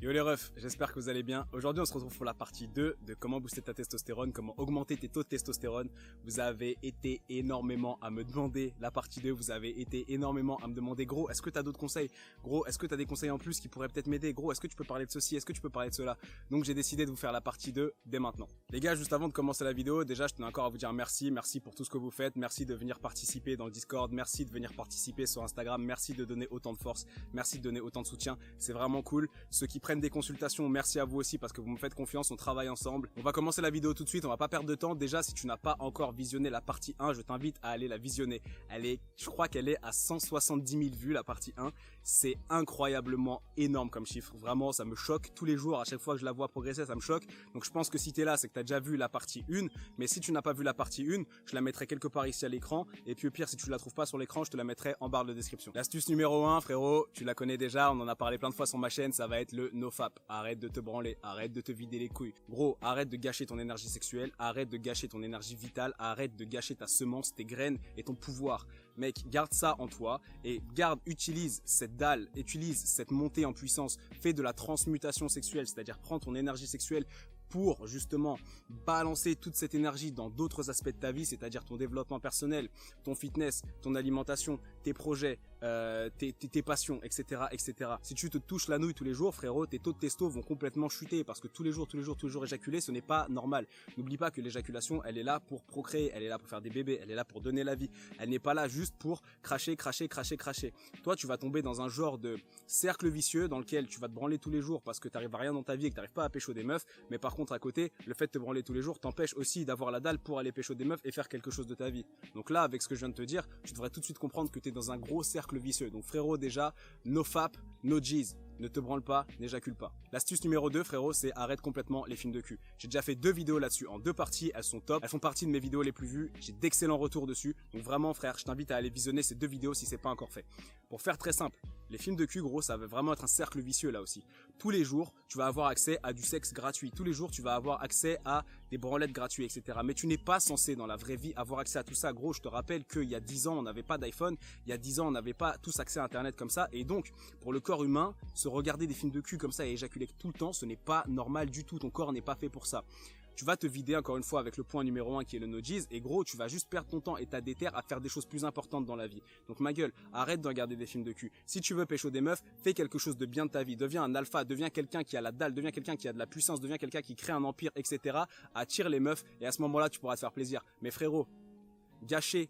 Yo les refs, j'espère que vous allez bien. Aujourd'hui on se retrouve pour la partie 2 de comment booster ta testostérone, comment augmenter tes taux de testostérone. Vous avez été énormément à me demander la partie 2, vous avez été énormément à me demander gros, est-ce que tu as d'autres conseils? Gros, est-ce que tu as des conseils en plus qui pourraient peut-être m'aider? Gros, est-ce que tu peux parler de ceci? Est-ce que tu peux parler de cela? Donc j'ai décidé de vous faire la partie 2 dès maintenant. Les gars, juste avant de commencer la vidéo, déjà je tenais encore à vous dire merci pour tout ce que vous faites, merci de venir participer dans le Discord, merci de venir participer sur Instagram, merci de donner autant de force, merci de donner autant de soutien, c'est vraiment cool. Ceux qui prennent des consultations, merci à vous aussi parce que vous me faites confiance, on travaille ensemble. On va commencer la vidéo tout de suite, on va pas perdre de temps. Déjà, si tu n'as pas encore visionné la partie 1, je t'invite à aller la visionner. Je crois qu'elle est à 170 000 vues la partie 1. C'est incroyablement énorme comme chiffre. Vraiment, ça me choque tous les jours. À chaque fois que je la vois progresser, ça me choque. Donc je pense que si tu es là, c'est que tu as déjà vu la partie 1. Mais si tu n'as pas vu la partie 1, je la mettrai quelque part ici à l'écran. Et puis au pire, si tu la trouves pas sur l'écran, je te la mettrai en barre de description. L'astuce numéro 1, frérot, tu la connais déjà, on en a parlé plein de fois sur ma chaîne, ça va être le nofap. Arrête de te branler, arrête de te vider les couilles. Gros, arrête de gâcher ton énergie sexuelle, arrête de gâcher ton énergie vitale, arrête de gâcher ta semence, tes graines et ton pouvoir. Mec, garde ça en toi et utilise cette dalle, utilise cette montée en puissance, fais de la transmutation sexuelle, c'est-à-dire prends ton énergie sexuelle pour justement balancer toute cette énergie dans d'autres aspects de ta vie, c'est-à-dire ton développement personnel, ton fitness, ton alimentation, tes projets, tes passions, etc., etc. Si tu te touches la nouille tous les jours, frérot, tes taux de testo vont complètement chuter parce que tous les jours éjaculer, ce n'est pas normal. N'oublie pas que l'éjaculation, elle est là pour procréer, elle est là pour faire des bébés, elle est là pour donner la vie. Elle n'est pas là juste pour cracher. Toi, tu vas tomber dans un genre de cercle vicieux dans lequel tu vas te branler tous les jours parce que tu n'arrives à rien dans ta vie et que tu n'arrives pas à pécho des meufs, mais par contre à côté, le fait de te branler tous les jours t'empêche aussi d'avoir la dalle pour aller pécho des meufs et faire quelque chose de ta vie. Donc là, avec ce que je viens de te dire, tu devrais tout de suite comprendre que tu es dans un gros cercle vicieux. Donc frérot, déjà, no fap, no G's. Ne te branle pas, n'éjacule pas. L'astuce numéro 2, frérot, c'est arrête complètement les films de cul. J'ai déjà fait 2 vidéos là-dessus en 2 parties, elles sont top. Elles font partie de mes vidéos les plus vues. J'ai d'excellents retours dessus. Donc vraiment, frère, je t'invite à aller visionner ces 2 vidéos si c'est pas encore fait. Pour faire très simple, les films de cul, gros, ça va vraiment être un cercle vicieux là aussi. Tous les jours, tu vas avoir accès à du sexe gratuit. Tous les jours, tu vas avoir accès à des branlettes gratuites, etc. Mais tu n'es pas censé dans la vraie vie avoir accès à tout ça. Gros, je te rappelle qu'il y a 10 ans, on n'avait pas d'iPhone. Il y a 10 ans, on n'avait pas tous accès à Internet comme ça. Et donc, pour le corps humain, se regarder des films de cul comme ça et éjaculer tout le temps, ce n'est pas normal du tout. Ton corps n'est pas fait pour ça. Tu vas te vider encore une fois avec le point numéro 1 qui est le no G's et gros, tu vas juste perdre ton temps et ta déter à faire des choses plus importantes dans la vie. Donc ma gueule, arrête de regarder des films de cul. Si tu veux pécho des meufs, fais quelque chose de bien de ta vie. Deviens un alpha, deviens quelqu'un qui a la dalle, deviens quelqu'un qui a de la puissance, deviens quelqu'un qui crée un empire, etc. Attire les meufs et à ce moment-là, tu pourras te faire plaisir. Mais frérot, gâcher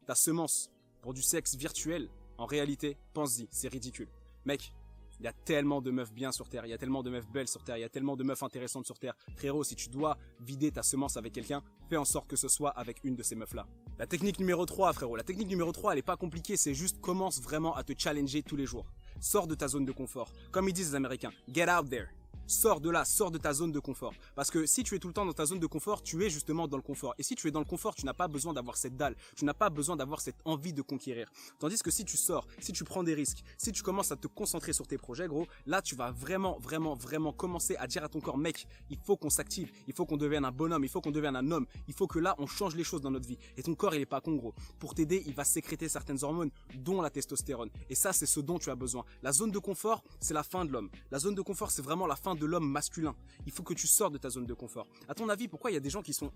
ta semence pour du sexe virtuel, en réalité, pense-y, c'est ridicule. Mec, il y a tellement de meufs bien sur Terre, il y a tellement de meufs belles sur Terre, il y a tellement de meufs intéressantes sur Terre. Frérot, si tu dois vider ta semence avec quelqu'un, fais en sorte que ce soit avec une de ces meufs-là. La technique numéro 3, frérot, la technique numéro 3, elle est pas compliquée, c'est juste commence vraiment à te challenger tous les jours. Sors de ta zone de confort. Comme ils disent les Américains, get out there. Sors de là, sors de ta zone de confort. Parce que si tu es tout le temps dans ta zone de confort, tu es justement dans le confort. Et si tu es dans le confort, tu n'as pas besoin d'avoir cette dalle. Tu n'as pas besoin d'avoir cette envie de conquérir. Tandis que si tu sors, si tu prends des risques, si tu commences à te concentrer sur tes projets, gros, là, tu vas vraiment commencer à dire à ton corps, mec, il faut qu'on s'active, il faut qu'on devienne un bonhomme, il faut qu'on devienne un homme, il faut que là, on change les choses dans notre vie. Et ton corps, il est pas con, gros. Pour t'aider, il va sécréter certaines hormones, dont la testostérone. Et ça, c'est ce dont tu as besoin. La zone de confort, c'est la fin de l'homme. La zone de confort, c'est vraiment la fin de l'homme masculin. Il faut que tu sors de ta zone de confort. À ton avis, pourquoi il y a des gens qui sont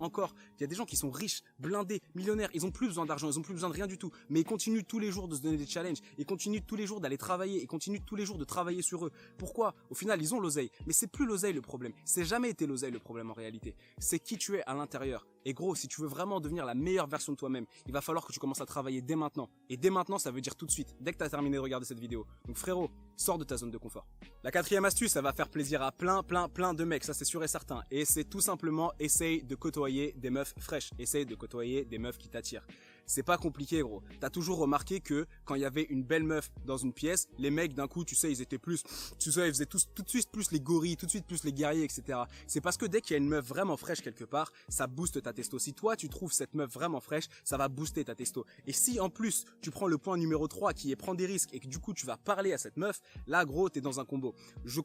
riches, blindés, millionnaires, ils ont plus besoin d'argent, ils ont plus besoin de rien du tout, mais ils continuent tous les jours de se donner des challenges, ils continuent tous les jours d'aller travailler, ils continuent tous les jours de travailler sur eux. Pourquoi? Au final, ils ont l'oseille, mais c'est plus l'oseille le problème. C'est jamais été l'oseille le problème en réalité. C'est qui tu es à l'intérieur. Et gros, si tu veux vraiment devenir la meilleure version de toi-même, il va falloir que tu commences à travailler dès maintenant. Et dès maintenant, ça veut dire tout de suite, dès que tu as terminé de regarder cette vidéo. Donc frérot, sors de ta zone de confort. La 4e astuce, ça va faire plaisir à plein de mecs, ça c'est sûr et certain. Et c'est tout simplement, essaye de côtoyer des meufs fraîches. Essaye de côtoyer des meufs qui t'attirent. C'est pas compliqué, gros. T'as toujours remarqué que quand il y avait une belle meuf dans une pièce, les mecs d'un coup, tu sais, ils étaient plus, tu sais, ils faisaient tout de suite plus les gorilles, tout de suite plus les guerriers, etc. C'est parce que dès qu'il y a une meuf vraiment fraîche quelque part, ça booste ta testo. Si toi, tu trouves cette meuf vraiment fraîche, ça va booster ta testo. Et si en plus, tu prends le point numéro 3 qui est prendre des risques et que du coup, tu vas parler à cette meuf, là, gros, t'es dans un combo. Je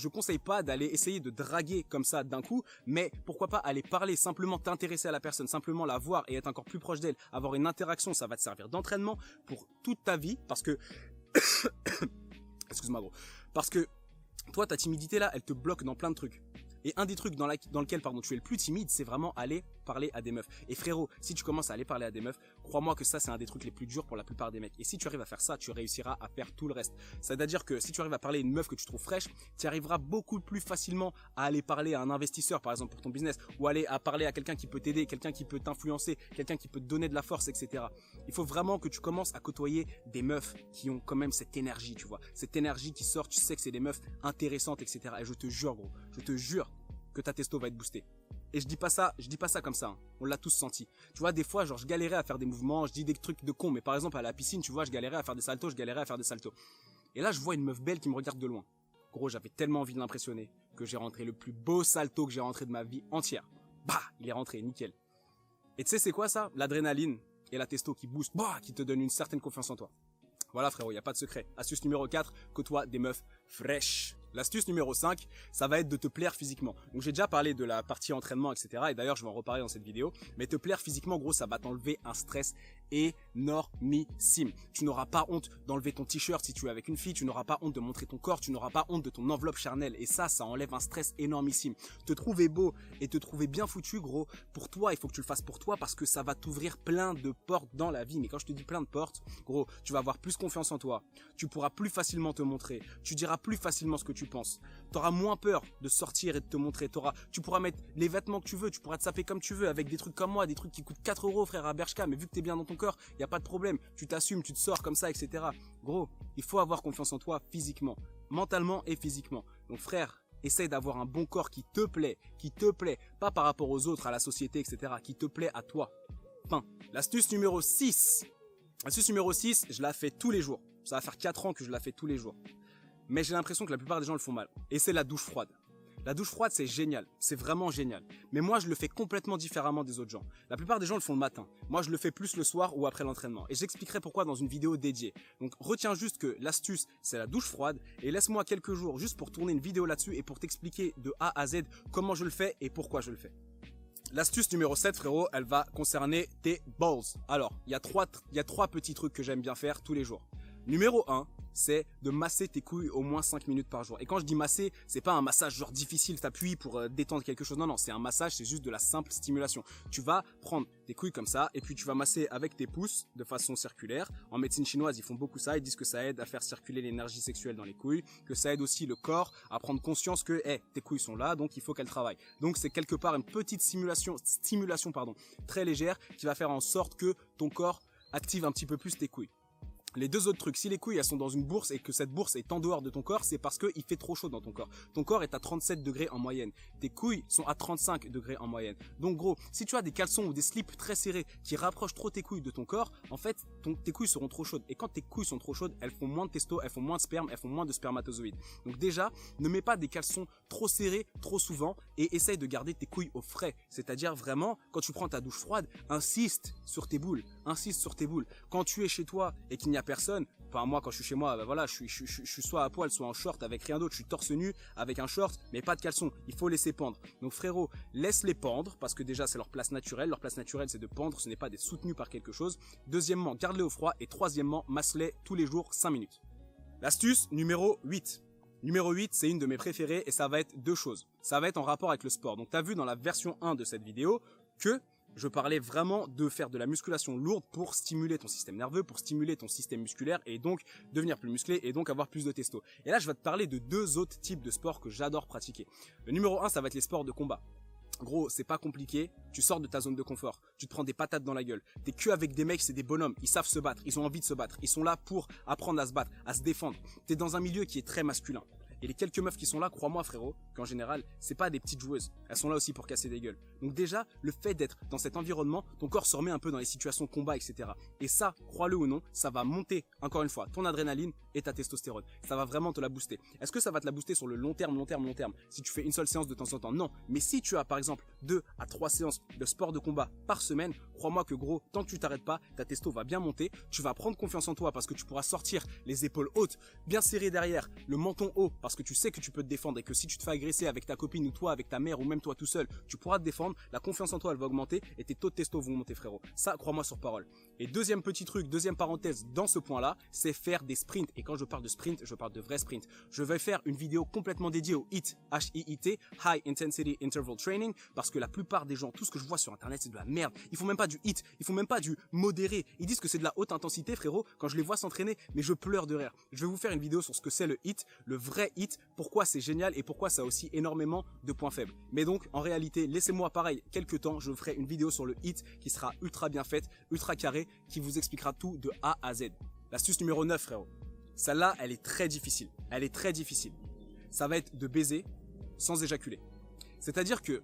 conseille pas d'aller essayer de draguer comme ça d'un coup, mais pourquoi pas aller parler, simplement t'intéresser à la personne, simplement la voir et être encore plus proche d'elle, avoir une interaction, ça va te servir d'entraînement pour toute ta vie, parce que excuse-moi gros, parce que toi, ta timidité là, elle te bloque dans plein de trucs. Et un des trucs dans lequel tu es le plus timide, c'est vraiment aller parler à des meufs. Et frérot, si tu commences à aller parler à des meufs, crois-moi que ça, c'est un des trucs les plus durs pour la plupart des mecs. Et si tu arrives à faire ça, tu réussiras à faire tout le reste. C'est-à-dire que si tu arrives à parler à une meuf que tu trouves fraîche, tu arriveras beaucoup plus facilement à aller parler à un investisseur, par exemple, pour ton business, ou aller à parler à quelqu'un qui peut t'aider, quelqu'un qui peut t'influencer, quelqu'un qui peut te donner de la force, etc. Il faut vraiment que tu commences à côtoyer des meufs qui ont quand même cette énergie, tu vois. Cette énergie qui sort, tu sais que c'est des meufs intéressantes, etc. Et je te jure, gros, je te jure que ta testo va être boostée. Et je dis pas ça comme ça, hein. On l'a tous senti. Tu vois, des fois, genre, je galérais à faire des mouvements, je dis des trucs de con, mais par exemple, à la piscine, tu vois, je galérais à faire des saltos, Et là, je vois une meuf belle qui me regarde de loin. Gros, j'avais tellement envie de l'impressionner que j'ai rentré le plus beau salto que j'ai rentré de ma vie entière. Bah, il est rentré, nickel. Et tu sais, c'est quoi ça? L'adrénaline et la testo qui booste, bah, qui te donne une certaine confiance en toi. Voilà frérot, il n'y a pas de secret. Astuce numéro 4, côtoie des meufs fraîches. L'astuce numéro 5, ça va être de te plaire physiquement. Donc j'ai déjà parlé de la partie entraînement, etc. Et d'ailleurs, je vais en reparler dans cette vidéo. Mais te plaire physiquement, gros, ça va t'enlever un stress énormissime. Tu n'auras pas honte d'enlever ton t-shirt si tu es avec une fille. Tu n'auras pas honte de montrer ton corps. Tu n'auras pas honte de ton enveloppe charnelle. Et ça enlève un stress énormissime. Te trouver beau et te trouver bien foutu, gros, pour toi, il faut que tu le fasses pour toi parce que ça va t'ouvrir plein de portes dans la vie. Mais quand je te dis plein de portes, gros, tu vas avoir plus confiance en toi. Tu pourras plus facilement te montrer. Tu diras plus facilement ce que tu penses. Tu auras moins peur de sortir et de te montrer. Tu pourras mettre les vêtements que tu veux. Tu pourras te saper comme tu veux avec des trucs comme moi, des trucs qui coûtent 4 € frère à Bershka. Mais vu que t'es bien dans ton corps, y a pas de problème. Tu t'assumes, tu te sors comme ça, etc. Gros, il faut avoir confiance en toi physiquement, mentalement et physiquement. Donc frère, essaye d'avoir un bon corps qui te plaît, pas par rapport aux autres, à la société, etc. Qui te plaît à toi. Fin. L'astuce numéro 6. L'astuce numéro 6, je la fais tous les jours. Ça va faire 4 ans que je la fais tous les jours. Mais j'ai l'impression que la plupart des gens le font mal. Et c'est la douche froide. La douche froide, c'est génial. C'est vraiment génial. Mais moi, je le fais complètement différemment des autres gens. La plupart des gens le font le matin. Moi, je le fais plus le soir ou après l'entraînement. Et j'expliquerai pourquoi dans une vidéo dédiée. Donc, retiens juste que l'astuce, c'est la douche froide. Et laisse-moi quelques jours juste pour tourner une vidéo là-dessus et pour t'expliquer de A à Z comment je le fais et pourquoi je le fais. L'astuce numéro 7, frérot, elle va concerner tes balls. Alors, il y a trois petits trucs que j'aime bien faire tous les jours. Numéro 1, c'est de masser tes couilles au moins 5 minutes par jour. Et quand je dis masser, c'est pas un massage genre difficile, t'appuies pour détendre quelque chose. Non, c'est un massage, c'est juste de la simple stimulation. Tu vas prendre tes couilles comme ça et puis tu vas masser avec tes pouces de façon circulaire. En médecine chinoise, ils font beaucoup ça. Ils disent que ça aide à faire circuler l'énergie sexuelle dans les couilles, que ça aide aussi le corps à prendre conscience que tes couilles sont là, donc il faut qu'elles travaillent. Donc c'est quelque part une petite stimulation très légère qui va faire en sorte que ton corps active un petit peu plus tes couilles. Les deux autres trucs, si les couilles elles sont dans une bourse et que cette bourse est en dehors de ton corps, c'est parce qu'il fait trop chaud dans ton corps. Ton corps est à 37 degrés en moyenne. Tes couilles sont à 35 degrés en moyenne. Donc gros, si tu as des caleçons ou des slips très serrés qui rapprochent trop tes couilles de ton corps, en fait, tes couilles seront trop chaudes. Et quand tes couilles sont trop chaudes, elles font moins de testo, elles font moins de sperme, elles font moins de spermatozoïdes. Donc déjà, ne mets pas des caleçons trop serrés trop souvent et essaye de garder tes couilles au frais. C'est-à-dire vraiment, quand tu prends ta douche froide, insiste sur tes boules. Quand tu es chez toi et qu'il n'y a personne, enfin moi quand je suis chez moi, je suis soit à poil, soit en short avec rien d'autre, je suis torse nu avec un short, mais pas de caleçon, il faut laisser pendre. Donc frérot, laisse-les pendre parce que déjà c'est leur place naturelle, c'est de pendre, ce n'est pas d'être soutenu par quelque chose. Deuxièmement, garde-les au froid et troisièmement, masse-les tous les jours 5 minutes. L'astuce numéro 8. Numéro 8, c'est une de mes préférées et ça va être deux choses. Ça va être en rapport avec le sport. Donc tu as vu dans la version 1 de cette vidéo que je parlais vraiment de faire de la musculation lourde pour stimuler ton système nerveux, pour stimuler ton système musculaire et donc devenir plus musclé et donc avoir plus de testo. Et là, je vais te parler de deux autres types de sports que j'adore pratiquer. Le numéro 1, ça va être les sports de combat. Gros, c'est pas compliqué, tu sors de ta zone de confort, tu te prends des patates dans la gueule. T'es que avec des mecs, c'est des bonhommes, ils savent se battre, ils ont envie de se battre, ils sont là pour apprendre à se battre, à se défendre. T'es dans un milieu qui est très masculin. Et les quelques meufs qui sont là, crois-moi frérot, qu'en général, c'est pas des petites joueuses. Elles sont là aussi pour casser des gueules. Donc déjà, le fait d'être dans cet environnement, ton corps se remet un peu dans les situations combat, etc. Et ça, crois-le ou non, ça va monter, encore une fois, ton adrénaline et ta testostérone. Ça va vraiment te la booster. Est-ce que ça va te la booster sur le long terme, si tu fais une seule séance de temps en temps? Non. Mais si tu as par exemple 2 à 3 séances de sport de combat par semaine, crois-moi que gros, tant que tu t'arrêtes pas, ta testo va bien monter. Tu vas prendre confiance en toi parce que tu pourras sortir les épaules hautes, bien serrées derrière, le menton haut, parce que tu sais que tu peux te défendre et que si tu te fais agresser avec ta copine ou toi avec ta mère ou même toi tout seul, tu pourras te défendre, la confiance en toi elle va augmenter et tes taux de testo vont monter frérot. Ça, crois-moi sur parole. Et deuxième petit truc, deuxième parenthèse dans ce point-là, c'est faire des sprints. Et quand je parle de sprint, je parle de vrais sprints. Je vais faire une vidéo complètement dédiée au HIIT, H-I-I-T, High Intensity Interval Training, parce que la plupart des gens, tout ce que je vois sur internet, c'est de la merde. Ils font même pas du HIIT, ils font même pas du modéré. Ils disent que c'est de la haute intensité, frérot, quand je les vois s'entraîner, mais je pleure de rire. Je vais vous faire une vidéo sur ce que c'est le HIIT, le vrai HIIT, pourquoi c'est génial et pourquoi ça a aussi énormément de points faibles. Mais donc, en réalité, laissez-moi pareil quelques temps, je ferai une vidéo sur le HIIT qui sera ultra bien faite, ultra carrée, qui vous expliquera tout de A à Z. L'astuce numéro 9, frérot. Celle-là, elle est très difficile. Elle est très difficile. Ça va être de baiser sans éjaculer. C'est-à-dire que,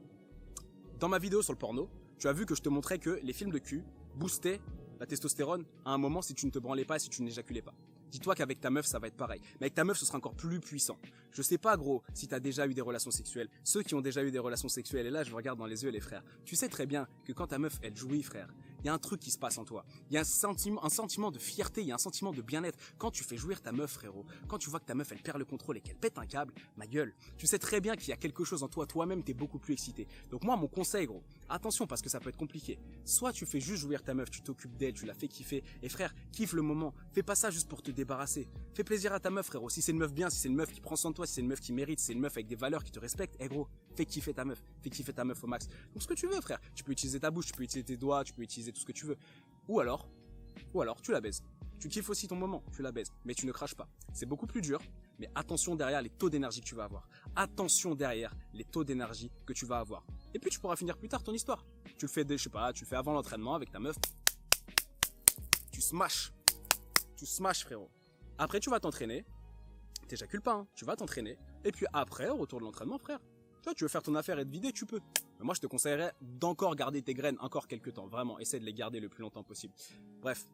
dans ma vidéo sur le porno, tu as vu que je te montrais que les films de cul boostaient la testostérone à un moment si tu ne te branlais pas et si tu n'éjaculais pas. Dis-toi qu'avec ta meuf, ça va être pareil. Mais avec ta meuf, ce sera encore plus puissant. Je sais pas, gros, si t'as déjà eu des relations sexuelles. Ceux qui ont déjà eu des relations sexuelles, et là, je vous regarde dans les yeux, les frères. Tu sais très bien que quand ta meuf, elle jouit, frère, il y a un truc qui se passe en toi. Il y a un sentiment de fierté, il y a un sentiment de bien-être. Quand tu fais jouir ta meuf, frérot, quand tu vois que ta meuf, elle perd le contrôle et qu'elle pète un câble, ma gueule, tu sais très bien qu'il y a quelque chose en toi, toi-même, t'es beaucoup plus excité. Donc moi, mon conseil, gros, attention parce que ça peut être compliqué. Soit tu fais juste jouir ta meuf, tu t'occupes d'elle, tu la fais kiffer. Et frère, kiffe le moment. Fais pas ça juste pour te débarrasser. Fais plaisir à ta meuf, frérot. Si c'est une meuf bien, si c'est une meuf qui prend soin de toi, si c'est une meuf qui mérite, si c'est une meuf avec des valeurs qui te respecte, gros, fais kiffer ta meuf. Fais kiffer ta meuf au max. Donc ce que tu veux, frère. Tu peux utiliser ta bouche, tu peux utiliser tes doigts, tu peux utiliser tout ce que tu veux. Ou alors, tu la baises. Tu kiffes aussi ton moment, tu la baises. Mais tu ne craches pas. C'est beaucoup plus dur. Mais attention derrière les taux d'énergie que tu vas avoir. Attention derrière les taux d'énergie que tu vas avoir. Et puis tu pourras finir plus tard ton histoire. Tu le fais, je sais pas, tu le fais avant l'entraînement avec ta meuf. Tu smash. Tu smash, frérot. Après, tu vas t'entraîner. T'éjacules pas, hein. Tu vas t'entraîner. Et puis après, au retour de l'entraînement, frère, tu veux faire ton affaire et te vider, tu peux. Mais moi, je te conseillerais d'encore garder tes graines encore quelques temps. Vraiment, essaie de les garder le plus longtemps possible. Bref,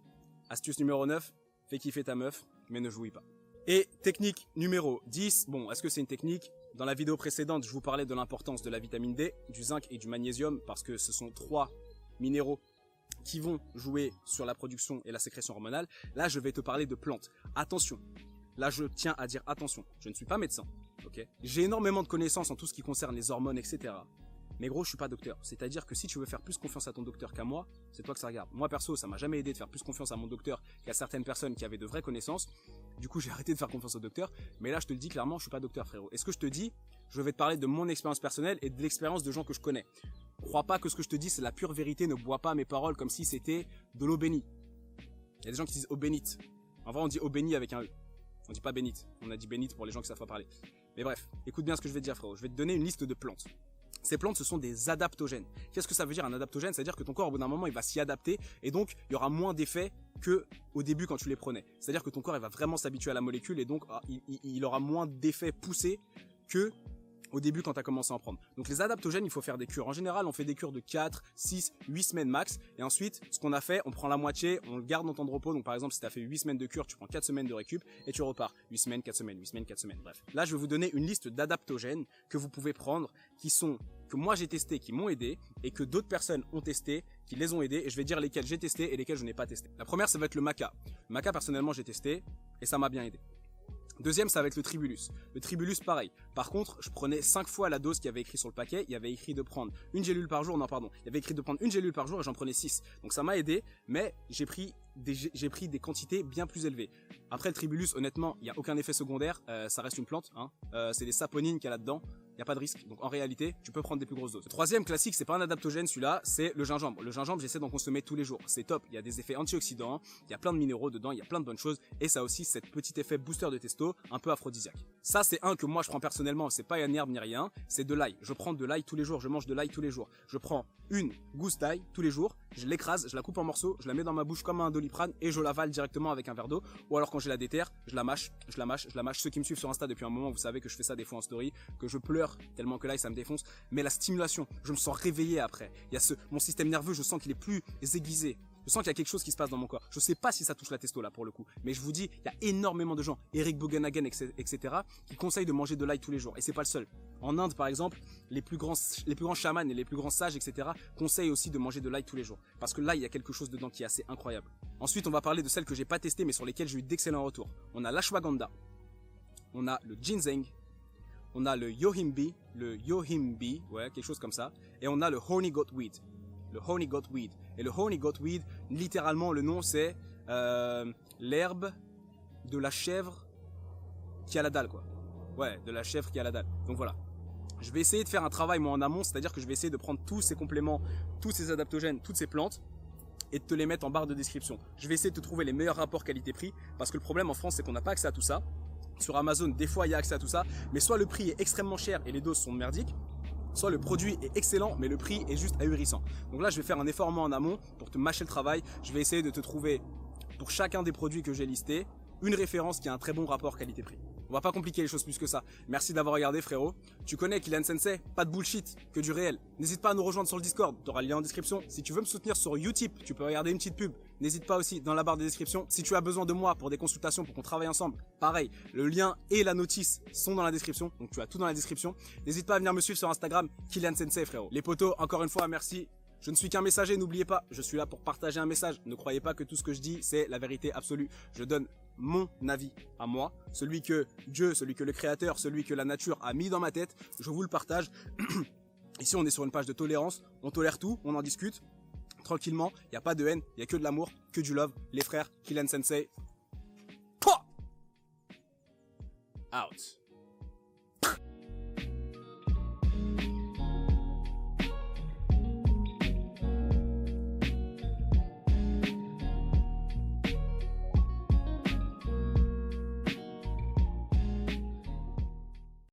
astuce numéro 9, fais kiffer ta meuf, mais ne jouis pas. Et technique numéro 10, bon, est-ce que c'est une technique? Dans la vidéo précédente, je vous parlais de l'importance de la vitamine D, du zinc et du magnésium, parce que ce sont 3 minéraux qui vont jouer sur la production et la sécrétion hormonale. Là, je vais te parler de plantes. Attention, là, je tiens à dire attention, je ne suis pas médecin, ok? J'ai énormément de connaissances en tout ce qui concerne les hormones, etc. Mais gros, je suis pas docteur. C'est-à-dire que si tu veux faire plus confiance à ton docteur qu'à moi, c'est toi que ça regarde. Moi, perso, ça m'a jamais aidé de faire plus confiance à mon docteur qu'à certaines personnes qui avaient de vraies connaissances. Du coup, j'ai arrêté de faire confiance au docteur. Mais là, je te le dis clairement, je suis pas docteur, frérot. Et ce que je te dis, je vais te parler de mon expérience personnelle et de l'expérience de gens que je connais. Crois pas que ce que je te dis, c'est la pure vérité. Ne bois pas mes paroles comme si c'était de l'eau bénie. Il y a des gens qui disent eau bénite. En vrai, on dit eau bénie avec un E. On dit pas bénite. On a dit bénite pour les gens qui savent pas parler. Mais bref, écoute bien ce que je vais te dire, frérot. Je vais te donner une liste de plantes. Ces plantes, ce sont des adaptogènes. Qu'est-ce que ça veut dire un adaptogène? C'est-à-dire que ton corps, au bout d'un moment, il va s'y adapter et donc il y aura moins d'effets que au début quand tu les prenais. C'est-à-dire que ton corps, il va vraiment s'habituer à la molécule et donc il aura moins d'effets poussés que au début quand tu as commencé à en prendre. Donc les adaptogènes, il faut faire des cures. En général, on fait des cures de 4, 6, 8 semaines max. Et ensuite, ce qu'on a fait, on prend la moitié, on le garde dans ton temps de repos. Donc par exemple, si tu as fait 8 semaines de cure, tu prends 4 semaines de récup et tu repars. 8 semaines, 4 semaines, 8 semaines, 4 semaines. Bref. Là, je vais vous donner une liste d'adaptogènes que vous pouvez prendre, que moi j'ai testé, qui m'ont aidé et que d'autres personnes ont testé, qui les ont aidés. Et je vais dire lesquels j'ai testé et lesquels je n'ai pas testé. La première, ça va être le maca. Le maca, personnellement, j'ai testé et ça m'a bien aidé. Deuxième, ça va être le tribulus. Le tribulus, pareil. Par contre, je prenais 5 fois la dose qu'il y avait écrit sur le paquet. Il y avait écrit de prendre une gélule par jour. Non, pardon. Il y avait écrit de prendre une gélule par jour et j'en prenais 6. Donc ça m'a aidé, mais j'ai pris des quantités bien plus élevées. Après, le tribulus, honnêtement, il n'y a aucun effet secondaire. Ça reste une plante. Hein. C'est des saponines qu'il y a là-dedans. Il n'y a pas de risque. Donc en réalité, tu peux prendre des plus grosses doses. Le troisième classique, c'est pas un adaptogène celui-là, c'est le gingembre. Le gingembre, j'essaie d'en consommer tous les jours. C'est top. Il y a des effets antioxydants, il y a plein de minéraux dedans, il y a plein de bonnes choses. Et ça a aussi cette petit effet booster de testo, un peu aphrodisiaque. Ça, c'est un que moi je prends personnellement. C'est pas un herbe ni rien. C'est de l'ail. Je prends de l'ail tous les jours. Je mange de l'ail tous les jours. Je prends une gousse d'ail tous les jours. Je l'écrase, je la coupe en morceaux, je la mets dans ma bouche comme un Doliprane et je l'avale directement avec un verre d'eau. Ou alors quand j'ai la déterre, je la mâche. Ceux qui me suivent sur Insta depuis un moment, vous savez que je fais ça des fois en story, que je pleure tellement que l'ail ça me défonce. Mais la stimulation, je me sens réveillé après. Il y a mon système nerveux, je sens qu'il est plus aiguisé. Je sens qu'il y a quelque chose qui se passe dans mon corps. Je sais pas si ça touche la testo là pour le coup, mais je vous dis, il y a énormément de gens, Eric Bugenhagen, etc., qui conseillent de manger de l'ail tous les jours. Et c'est pas le seul. En Inde, par exemple, les plus grands chamans et les plus grands sages, etc., conseillent aussi de manger de l'ail tous les jours. Parce que là, il y a quelque chose dedans qui est assez incroyable. Ensuite, on va parler de celles que j'ai pas testées, mais sur lesquelles j'ai eu d'excellents retours. On a l'ashwagandha, on a le ginseng on a le Yohimbe, ouais, quelque chose comme ça, et on a le Horny Goat Weed. Le Horny Goat Weed. Et le Horny Goat Weed, littéralement, le nom, c'est l'herbe de la chèvre qui a la dalle, quoi. Ouais, de la chèvre qui a la dalle. Donc voilà. Je vais essayer de faire un travail, moi, en amont, c'est-à-dire que je vais essayer de prendre tous ces compléments, tous ces adaptogènes, toutes ces plantes, et de te les mettre en barre de description. Je vais essayer de te trouver les meilleurs rapports qualité-prix, parce que le problème en France, c'est qu'on n'a pas accès à tout ça. Sur Amazon, des fois, il y a accès à tout ça, mais soit le prix est extrêmement cher et les doses sont merdiques, soit le produit est excellent, mais le prix est juste ahurissant. Donc là, je vais faire un effort moi en amont pour te mâcher le travail. Je vais essayer de te trouver, pour chacun des produits que j'ai listés, une référence qui a un très bon rapport qualité-prix. On va pas compliquer les choses plus que ça. Merci d'avoir regardé, frérot. Tu connais Kylian Sensei, pas de bullshit, que du réel. N'hésite pas à nous rejoindre sur le Discord, tu auras le lien en description. Si tu veux me soutenir sur Utip, tu peux regarder une petite pub. N'hésite pas aussi dans la barre de description. Si tu as besoin de moi pour des consultations, pour qu'on travaille ensemble, pareil, le lien et la notice sont dans la description. Donc tu as tout dans la description. N'hésite pas à venir me suivre sur Instagram, Kylian Sensei, frérot. Les potos, encore une fois, merci. Je ne suis qu'un messager, n'oubliez pas, je suis là pour partager un message. Ne croyez pas que tout ce que je dis, c'est la vérité absolue. Je donne mon avis à moi, celui que Dieu, celui que le Créateur, celui que la nature a mis dans ma tête. Je vous le partage. Ici, on est sur une page de tolérance. On tolère tout, on en discute. Tranquillement, il n'y a pas de haine, il n'y a que de l'amour, que du love. Les frères, Kylian Sensei. Out.